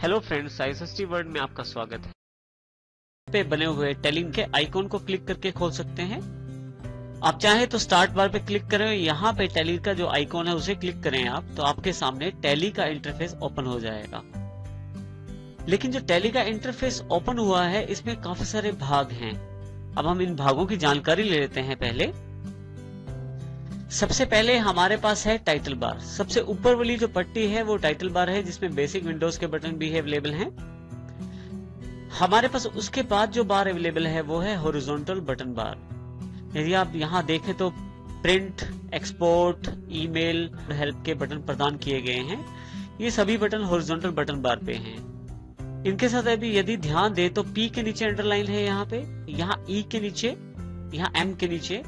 Hello friends, ISST world में आपका स्वागत है। पे बने हुए टैली के आइकॉन को क्लिक करके खोल सकते हैं। आप चाहे तो स्टार्ट बार पे क्लिक करें, यहाँ पे टैली का जो आइकॉन है उसे क्लिक करें आप, तो आपके सामने टैली का इंटरफेस ओपन हो जाएगा। लेकिन जो टैली का इंटरफेस ओपन हुआ है इसमें काफी सारे भाग हैं। अब हम इन भागों की जानकारी ले लेते हैं। सबसे पहले हमारे पास है टाइटल बार। सबसे ऊपर वाली जो पट्टी है वो टाइटल बार है, जिसमें बेसिक विंडोज के बटन भी अवेलेबल हैं। हमारे पास उसके बाद जो बार अवेलेबल है वो है हॉरिजॉन्टल बटन बार। यदि आप यहाँ देखें तो प्रिंट, एक्सपोर्ट, ईमेल, हेल्प के बटन प्रदान किए गए हैं। ये सभी बटन हॉरिजॉन्टल बटन बार पे हैं। इनके साथ अभी यदि ध्यान दे तो P के नीचे अंडरलाइन है, यहाँ पे, यहाँ E के नीचे, यहाँ M के नीचे।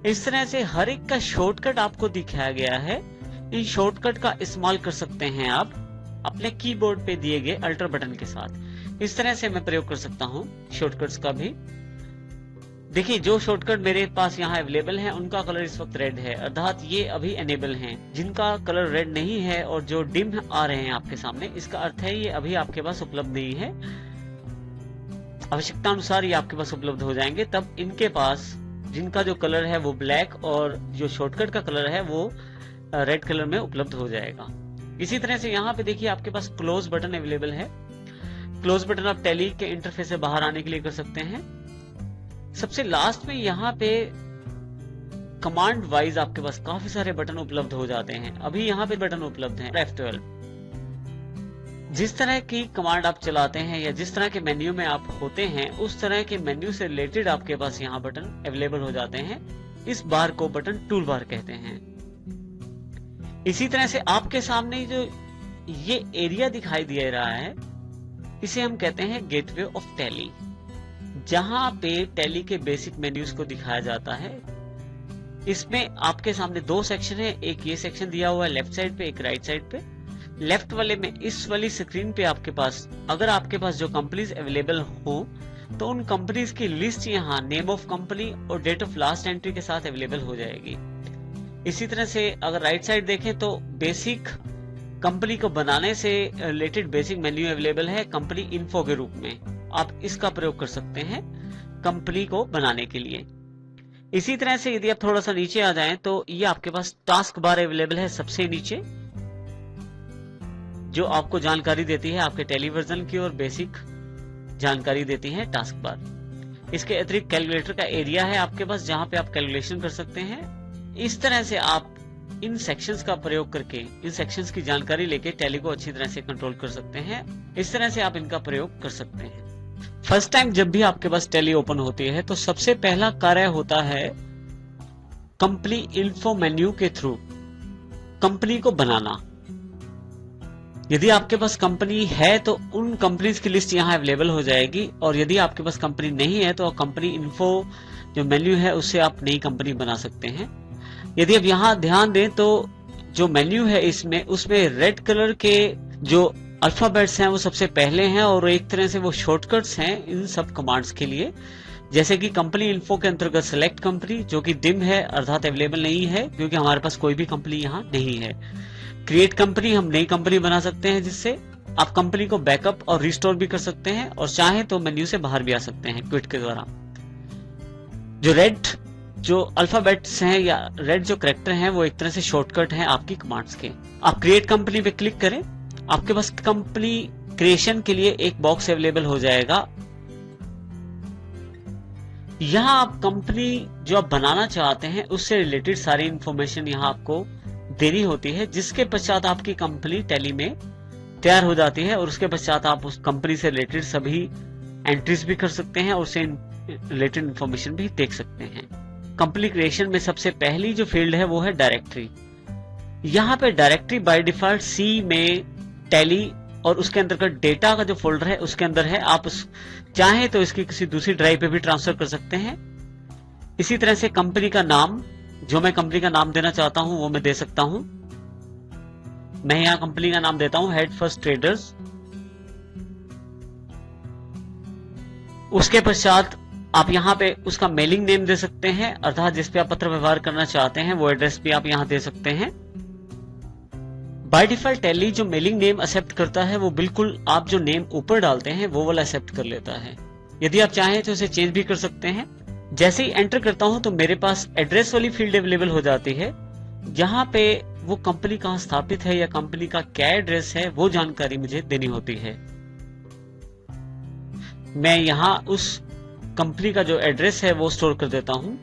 इस तरह से हर एक का शॉर्टकट आपको दिखाया गया है। इन शॉर्टकट का इस्तेमाल कर सकते हैं आप अपने कीबोर्ड पे दिए गए अल्टर बटन के साथ। इस तरह से मैं प्रयोग कर सकता हूँ शॉर्टकट्स का भी। देखिए, जो शॉर्टकट मेरे पास यहाँ अवेलेबल हैं उनका कलर इस वक्त रेड है, अर्थात ये अभी एनेबल हैं। जिनका कलर रेड नहीं है और जो डिम आ रहे हैं आपके सामने, इसका अर्थ है ये अभी आपके पास उपलब्ध नहीं है। आवश्यकता अनुसार ये आपके पास उपलब्ध हो जाएंगे। तब इनके पास जिनका जो कलर है वो ब्लैक और जो शॉर्टकट का कलर है वो रेड कलर में उपलब्ध हो जाएगा। इसी तरह से यहाँ पे देखिए आपके पास क्लोज बटन अवेलेबल है। क्लोज बटन आप टैली के इंटरफेस से बाहर आने के लिए कर सकते हैं। सबसे लास्ट में यहाँ पे कमांड वाइज आपके पास काफी सारे बटन उपलब्ध हो जाते हैं। अभी यहाँ पे बटन उपलब्ध है F12। जिस तरह की कमांड आप चलाते हैं या जिस तरह के मेन्यू में आप होते हैं, उस तरह के मेन्यू से रिलेटेड आपके पास यहाँ बटन अवेलेबल हो जाते हैं। इस बार को बटन टूल बार कहते हैं। इसी तरह से आपके सामने जो ये एरिया दिखाई दे रहा है, इसे हम कहते हैं गेटवे ऑफ टैली, जहां पे टैली के बेसिक मेन्यूज को दिखाया जाता है। इसमें आपके सामने दो सेक्शन है। एक ये सेक्शन दिया हुआ है लेफ्ट साइड पे, एक राइट साइड पे। लेफ्ट वाले में इस वाली स्क्रीन पे आपके पास, अगर आपके पास जो कंपनीज अवेलेबल हो तो उन कंपनीज की लिस्ट यहाँ नेम ऑफ कंपनी और डेट ऑफ लास्ट एंट्री के साथ अवेलेबल हो जाएगी। इसी तरह से अगर राइट साइड देखें तो बेसिक कंपनी को बनाने से रिलेटेड बेसिक मेन्यू अवेलेबल है कंपनी इन्फो के रूप में। आप इसका प्रयोग कर सकते हैं कंपनी को बनाने के लिए। इसी तरह से यदि आप थोड़ा सा नीचे आ जाएं तो ये आपके पास टास्क बार अवेलेबल है सबसे नीचे, जो आपको जानकारी देती है आपके टेलीवर्जन की और बेसिक जानकारी देती है टास्क बार। इसके अतिरिक्त कैलकुलेटर का एरिया है आपके पास, जहां पे आप कैलकुलेशन कर सकते हैं। इस तरह से आप इन सेक्शंस का प्रयोग करके, इन सेक्शंस की जानकारी लेके टैली को अच्छी तरह से कंट्रोल कर सकते हैं। इस तरह से आप इनका प्रयोग कर सकते हैं। फर्स्ट टाइम जब भी आपके पास टैली ओपन होती है तो सबसे पहला कार्य होता है कंपनी इन्फो मेन्यू के थ्रू कंपनी को बनाना। यदि आपके पास कंपनी है तो उन कंपनीज की लिस्ट यहाँ अवेलेबल हो जाएगी, और यदि आपके पास कंपनी नहीं है तो कंपनी इन्फो जो मेन्यू है उससे आप नई कंपनी बना सकते हैं। यदि आप यहाँ ध्यान दें तो जो मेन्यू है इसमें, उसमें रेड कलर के जो अल्फाबेट्स हैं वो सबसे पहले हैं, और एक तरह से वो शॉर्टकट्स हैं इन सब कमांड्स के लिए। जैसे कि कंपनी इन्फो के अंतर्गत सेलेक्ट कंपनी, जो कि डिम है अर्थात अवेलेबल नहीं है क्योंकि हमारे पास कोई भी कंपनी यहाँ नहीं है। क्रिएट कंपनी, हम नई कंपनी बना सकते हैं जिससे आप कंपनी को बैकअप और रिस्टोर भी कर सकते हैं, और चाहे तो मेन्यू से बाहर भी आ सकते हैं क्विट के द्वारा। जो रेड जो अल्फाबेट्स हैं या रेड जो कैरेक्टर हैं वो एक तरह से शॉर्टकट हैं आपकी कमांड्स के। आप क्रिएट कंपनी पे क्लिक करें, आपके पास कंपनी क्रिएशन के लिए एक बॉक्स अवेलेबल हो जाएगा। यहाँ आप कंपनी जो आप बनाना चाहते हैं उससे रिलेटेड सारी इंफॉर्मेशन यहाँ आपको देनी होती है, जिसके पश्चात आपकी कंपनी टैली में तैयार हो जाती है, और उसके पश्चात आप उस कंपनी से रिलेटेड सभी एंट्रीज भी कर सकते हैं और उससे रिलेटेड इंफॉर्मेशन भी देख सकते हैं। कंपनी क्रिएशन में सबसे पहली जो फील्ड है वो है डायरेक्टरी। यहाँ पे डायरेक्टरी बाय डिफॉल्ट C में टैली और उसके अंदर का डेटा का जो फोल्डर है उसके अंदर है। आप चाहे तो इसकी किसी दूसरी ड्राइव पे भी ट्रांसफर कर सकते हैं। इसी तरह से कंपनी का नाम, जो मैं कंपनी का नाम देना चाहता हूं वो मैं दे सकता हूं। मैं यहां कंपनी का नाम देता हूं हेड फर्स्ट ट्रेडर्स। उसके पश्चात आप यहां पे उसका मेलिंग नेम दे सकते हैं, अर्थात जिस पे आप पत्र व्यवहार करना चाहते हैं वो एड्रेस भी आप यहां दे सकते हैं। बाय डिफॉल्ट टैली जो मेलिंग नेम एक्सेप्ट करता है वो बिल्कुल आप जो नेम ऊपर डालते हैं वो वाला एक्सेप्ट कर लेता है। यदि आप चाहें तो उसे चेंज भी कर सकते हैं। जैसे ही एंटर करता हूं तो मेरे पास एड्रेस वाली फील्ड अवेलेबल हो जाती है, जहां पे वो कंपनी कहां स्थापित है या कंपनी का क्या एड्रेस है वो जानकारी मुझे देनी होती है। मैं यहां उस कंपनी का जो एड्रेस है वो स्टोर कर देता हूं।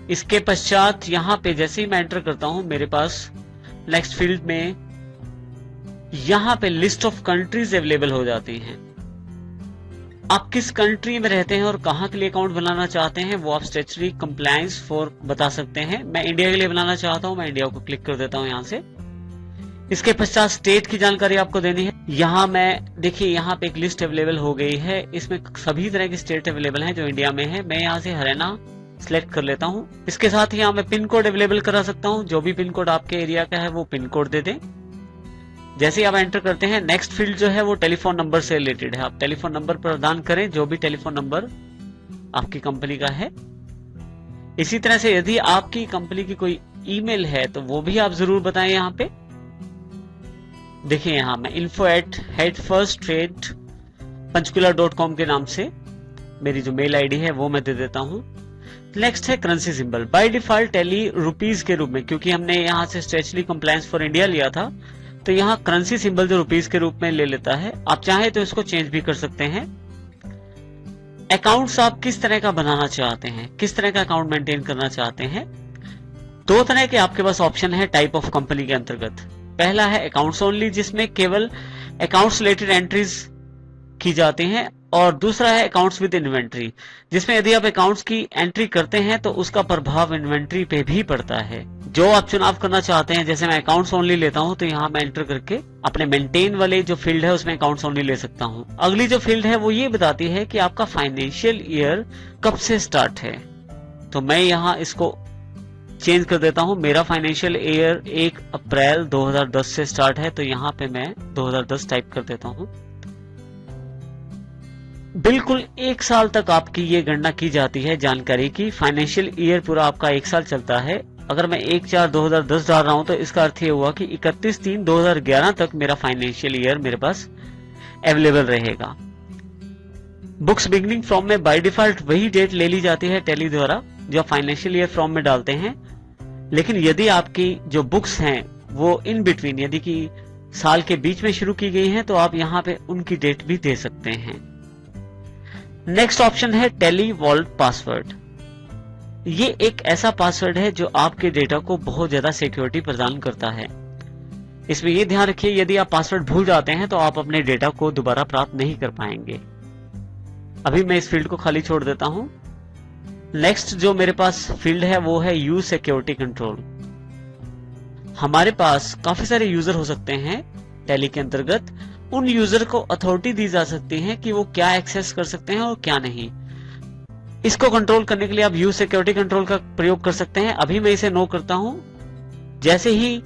इसके पश्चात यहां पे जैसे ही मैं एंटर करता हूं मेरे पास नेक्स्ट फील्ड में यहां पे लिस्ट ऑफ कंट्रीज अवेलेबल हो जाती हैं। आप किस कंट्री में रहते हैं और कहां के लिए अकाउंट बनाना चाहते हैं वो आप स्टैट्यूटरी कंप्लायंस फॉर बता सकते हैं। मैं इंडिया के लिए बनाना चाहता हूं, मैं इंडिया को क्लिक कर देता हूं यहां से। इसके पश्चात स्टेट की जानकारी आपको देनी है। यहां मैं देखिए यहां पे एक लिस्ट अवेलेबल हो गई है, इसमें सभी तरह की स्टेट अवेलेबल है जो इंडिया में है। मैं यहां से हरियाणा सिलेक्ट कर लेता हूं। इसके साथ ही यहां मैं पिन कोड अवेलेबल करा सकता हूं, जो भी पिन कोड आपके एरिया का है वो पिन कोड दे दें। जैसे ही आप एंटर करते हैं नेक्स्ट फील्ड जो है वो टेलीफोन नंबर से रिलेटेड है। आप टेलीफोन नंबर प्रदान करें, जो भी टेलीफोन नंबर आपकी कंपनी का है। इसी तरह से यदि आपकी कंपनी की कोई ईमेल है तो वो भी आप जरूर बताएं। यहाँ पे देखिए यहां मैं info@headfirsttrade.com के नाम से मेरी जो मेल आईडी है वो मैं दे देता हूं। नेक्स्ट है currency symbol. By default tally rupees के रूप में, क्योंकि हमने यहां से स्टैट्यूटरी कंप्लायंस फॉर इंडिया लिया था तो यहाँ करेंसी सिंबल जो रुपीज के रूप में ले लेता है। आप चाहे तो इसको चेंज भी कर सकते हैं। अकाउंट्स आप किस तरह का बनाना चाहते हैं, किस तरह का अकाउंट मेंटेन करना चाहते हैं, दो तरह के आपके पास ऑप्शन है टाइप ऑफ कंपनी के अंतर्गत। पहला है अकाउंट्स ओनली, जिसमें केवल अकाउंट्स रिलेटेड एंट्रीज की जाती हैं, और दूसरा है अकाउंट्स विद इन्वेंट्री, जिसमें यदि आप अकाउंट्स की एंट्री करते हैं तो उसका प्रभाव इन्वेंट्री पे भी पड़ता है। जो आप चुनाव करना चाहते हैं, जैसे मैं अकाउंट्स ओनली लेता हूं तो यहाँ मैं एंटर करके अपने मेंटेन वाले जो फील्ड है उसमें अकाउंट्स ओनली ले सकता हूं। अगली जो फील्ड है वो ये बताती है कि आपका फाइनेंशियल ईयर कब से स्टार्ट है, तो मैं यहाँ इसको चेंज कर देता हूं। मेरा फाइनेंशियल ईयर 1 अप्रैल 2010 से स्टार्ट है, तो यहाँ पे मैं 2010 टाइप कर देता हूं। बिल्कुल 1 साल तक आपकी ये गणना की जाती है जानकारी की। फाइनेंशियल ईयर पूरा आपका 1 साल चलता है। अगर मैं 1/4/2010 डाल रहा हूं तो इसका अर्थ ये हुआ कि 31/3/2011 तक मेरा फाइनेंशियल ईयर मेरे पास अवेलेबल रहेगा। बुक्स बिगिनिंग फ्रॉम में बाय डिफॉल्ट वही डेट ले ली जाती है टैली द्वारा जो फाइनेंशियल ईयर फ्रॉम में डालते हैं, लेकिन यदि आपकी जो बुक्स हैं वो इन बिटवीन यानी कि साल के बीच में शुरू की गई हैं तो आप यहाँ पे उनकी डेट भी दे सकते हैं। नेक्स्ट ऑप्शन है टैली वॉल्ट पासवर्ड। ये एक ऐसा पासवर्ड है जो आपके डेटा को बहुत ज्यादा सिक्योरिटी प्रदान करता है। इसमें यह ध्यान रखिए यदि आप पासवर्ड भूल जाते हैं तो आप अपने डेटा को दोबारा प्राप्त नहीं कर पाएंगे। अभी मैं इस फील्ड को खाली छोड़ देता हूं। नेक्स्ट जो मेरे पास फील्ड है वो है यूज सिक्योरिटी कंट्रोल। हमारे पास काफी सारे यूजर हो सकते हैं टैली के अंतर्गत। उन यूजर को अथॉरिटी दी जा सकती है कि वो क्या एक्सेस कर सकते हैं और क्या नहीं। इसको कंट्रोल करने के लिए आप यूज सिक्योरिटी कंट्रोल का प्रयोग कर सकते हैं। अभी मैं इसे नो करता हूं। जैसे ही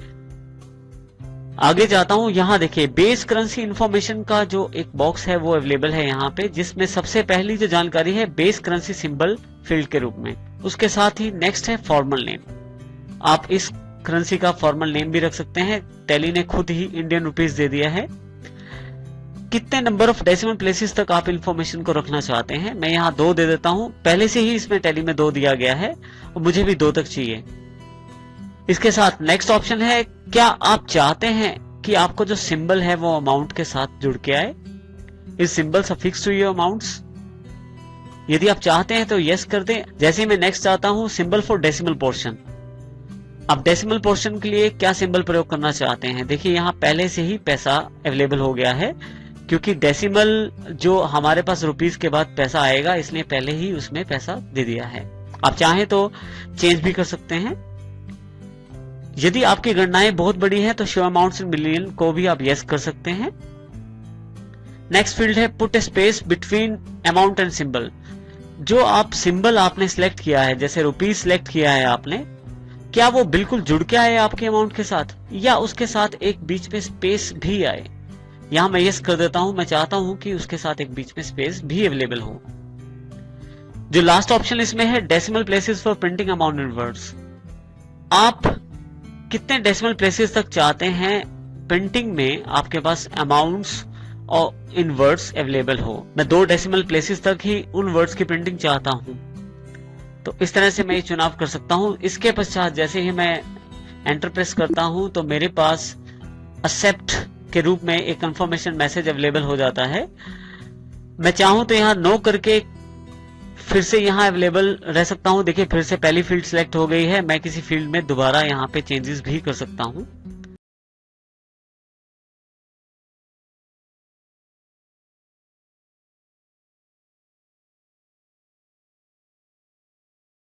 आगे जाता हूं, यहां देखिए बेस करेंसी इंफॉर्मेशन का जो एक बॉक्स है वो अवेलेबल है यहाँ पे, जिसमें सबसे पहली जो जानकारी है बेस करेंसी सिंबल फील्ड के रूप में। उसके साथ ही नेक्स्ट है फॉर्मल नेम। आप इस करेंसी का फॉर्मल नेम भी रख सकते हैं। टैली ने खुद ही इंडियन रुपीज दे दिया है। कितने नंबर ऑफ डेसिमल प्लेसेस तक आप इंफॉर्मेशन को रखना चाहते हैं, मैं यहाँ 2 दे देता हूं। पहले से ही इसमें टैली में 2 दिया गया है और मुझे भी 2 तक चाहिए। इसके साथ नेक्स्ट ऑप्शन है, क्या आप चाहते हैं कि आपको जो सिंबल है वो अमाउंट के साथ जुड़ के आए? इस symbol suffix to your amounts. यदि आप चाहते हैं तो यस कर दें। जैसे मैं नेक्स्ट चाहता हूं सिंबल फॉर डेसिमल पोर्शन। अब डेसिमल पोर्शन के लिए क्या सिंबल प्रयोग करना चाहते हैं? देखिए यहाँ पहले से ही पैसा अवेलेबल हो गया है, क्योंकि डेसिमल जो हमारे पास रुपीस के बाद पैसा आएगा इसलिए पहले ही उसमें पैसा दे दिया है। आप चाहें तो चेंज भी कर सकते हैं। यदि आपकी गणनाएं बहुत बड़ी है तो शो अमाउंट्स इन मिलियन को भी आप यस कर सकते हैं। नेक्स्ट फील्ड है put A space between amount and symbol. जो आप सिंबल आपने सिलेक्ट किया है, जैसे रुपीस सिलेक्ट किया है आपने, क्या वो बिल्कुल जुड़ के आए आपके अमाउंट के साथ या उसके साथ एक बीच में स्पेस भी आए? यहां मैं यस कर देता हूं। मैं चाहता हूं कि उसके साथ एक बीच में स्पेस भी अवेलेबल हो। जो लास्ट ऑप्शन इसमें है decimal places for printing amount in words. आप कितने डेसिमल प्लेसेस तक चाहते हैं प्रिंटिंग में आपके पास अमाउंट्स और इन वर्ड्स अवेलेबल हो। मैं 2 डेसिमल प्लेसेस तक ही उन वर्ड्स की प्रिंटिंग चाहता हूं, तो इस तरह से मैं ये चुनाव कर सकता हूं। इसके पश्चात जैसे ही मैं एंटर प्रेस करता हूं तो मेरे पास एक्सेप्ट के रूप में एक कंफर्मेशन मैसेज अवेलेबल हो जाता है। मैं चाहूं तो यहां नो करके फिर से यहां अवेलेबल रह सकता हूं। देखिए फिर से पहली फील्ड सिलेक्ट हो गई है। मैं किसी फील्ड में दोबारा यहां पे चेंजेस भी कर सकता हूं।